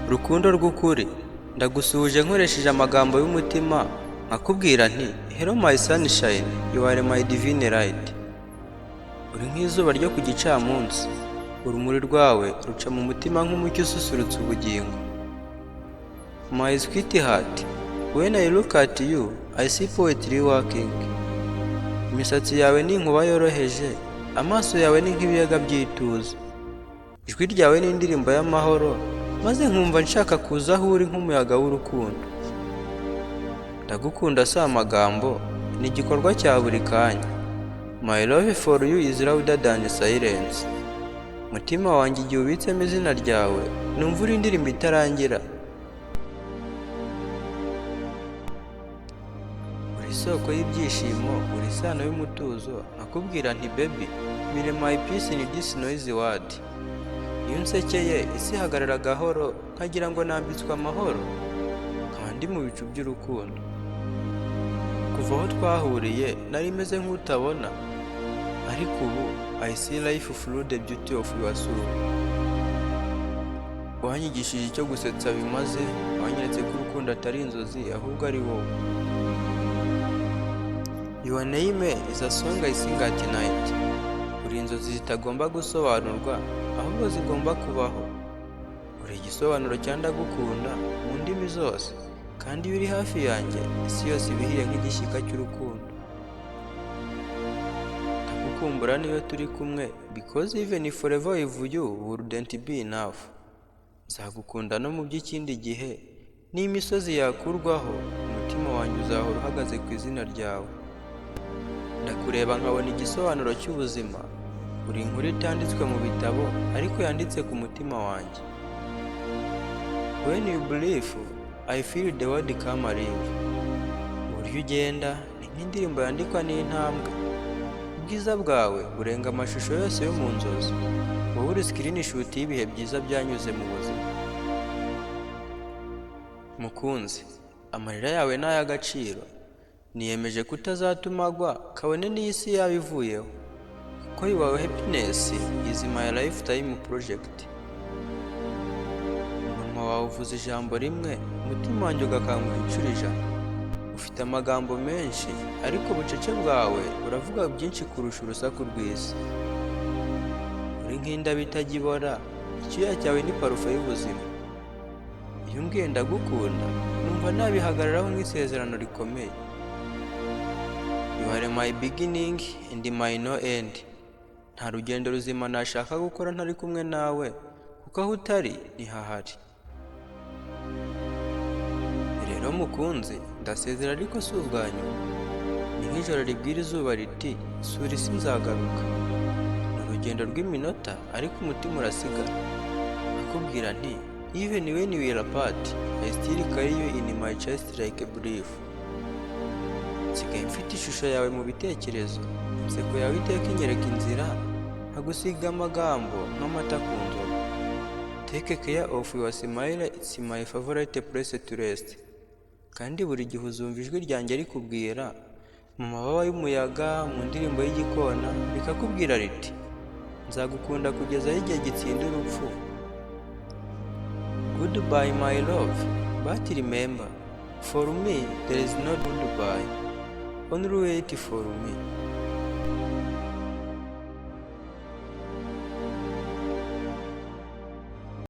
Rukundo rw'ukuri, ndagusuhuje nkoresheje amagambo y'umutima nkakubwira nti hello my sunshine, you are my divine light. Uri nk'izuba ryo ku gicamunsi, urumuri rwawe ruca mu mutima nk'umucyo ususurutsa ubugingo. My sweetheart, when I look at you, I see poetry working. Imisatsi yawe ni inkuba yoroheje, amaso yawe ni nk'ibiyaga by'ituze. Ijwi ryawe ni indirimbo y'amahoro, maze nkumva nshaka kuza aho uri nk'umuyaga w'urukundo. Ndagukunda si amagambo, ni igikorwa cya buri kanya. My love for you is louder than silence. Mutima wanjye igihe ubitsemo izina ryawe, numva uri indirimbo itarangira. Uri isoko y'ibyishimo, uri isano y'umutuzo, nakubwira nti baby, mire my peace in this noisy world. Iyo unsekeye isi ihagarara gahoro, nkagira ngo nambitswe amahoro, nkaba ndi mu bicu by'urukundo. Kuva aho twahuriye nari meze nk'utabona, ariko ubu I see life through the beauty of your soul. Wanyigishije icyo gusetsa bimaze, wanyeretse ko urukundo atari inzozi ahubwo ari wowe. Your name is a song I sing at night. Uri inzozi zitagomba gusobanurwa, ahubwo zigomba kubaho. Uri igisobanuro cya ndagukunda mu ndimi zose, kandi iyo uri hafi yanjye isi yose ibihiye nk'igishyika cy'urukundo. Ndagukumbura niyo turi kumwe, because even if forever with you wouldn't be enough. Nzagukunda no mu by'ikindi gihe, n'imisozi yakurwaho, umutima wanjye uzahora uhagaze ku izina ryawe. Ndakureba nkabona igisobanuro cy'ubuzima. Uri inkuru itanditswe mu bitabo, ariko yanditse ku mutima wanjye. When you believe, I feel the word come alive. Uburyo ugenda ni nk'indirimbo yandikwa n'intambwe. Ubwiza bwawe burenga amashusho yose yo mu nzozi. Wowe uri screenshot y'ibihe byiza byanyuze mu buzima. Mukunzi, amarira yawe ni ay'agaciro. Niyemeje kutazatuma agwa, kabone n'isi yaba ivuyeho. Kuko your happiness is my lifetime project. Umunwa wawe uvuze ijambo rimwe, umutima wanjye ugakanguka inshuro ijana. Ufite amagambo menshi, ariko ubucece bwawe buravuga byinshi kurusha urusaku rw'isi. Uri nk'indabo itajya ibora, icyuya cyawe ni parufe y'ubuzima. Iyo umbwiye ndagukunda, numva nabihagararaho nk'isezerano rikomeye. You are my beginning and my no end. Nta rugendo ruzima nashaka gukora ntari kumwe nawe, kuko aho utari ntihahari. Rero mukunzi, ndasezera ariko si ubwa nyuma. Ni nk'ijoro ribwira izuba riti sura isi nzagaruka. Ni urugendo rw'iminota, ariko umutima urasigara. Nakubwira nti even when we are apart, I still carry you in my chest like a brief. Nsigaye mfite ishusho yawe mu bitekerezo, inseko yawe iteka inyereka inzira, nkagusiga amagambo nk'amata ku nzoga. Take care of your smile, it's my favorite place to rest. Kandi buri gihe uzumva ijwi ryanjye rikubwira, mu mababa y'umuyaga, mu ndirimbo y'igikona, rikakubwira riti nzagukunda kugeza aho igihe gitsinda urupfu. Goodbye my love, but remember, for me there is no goodbye. Only wait for me.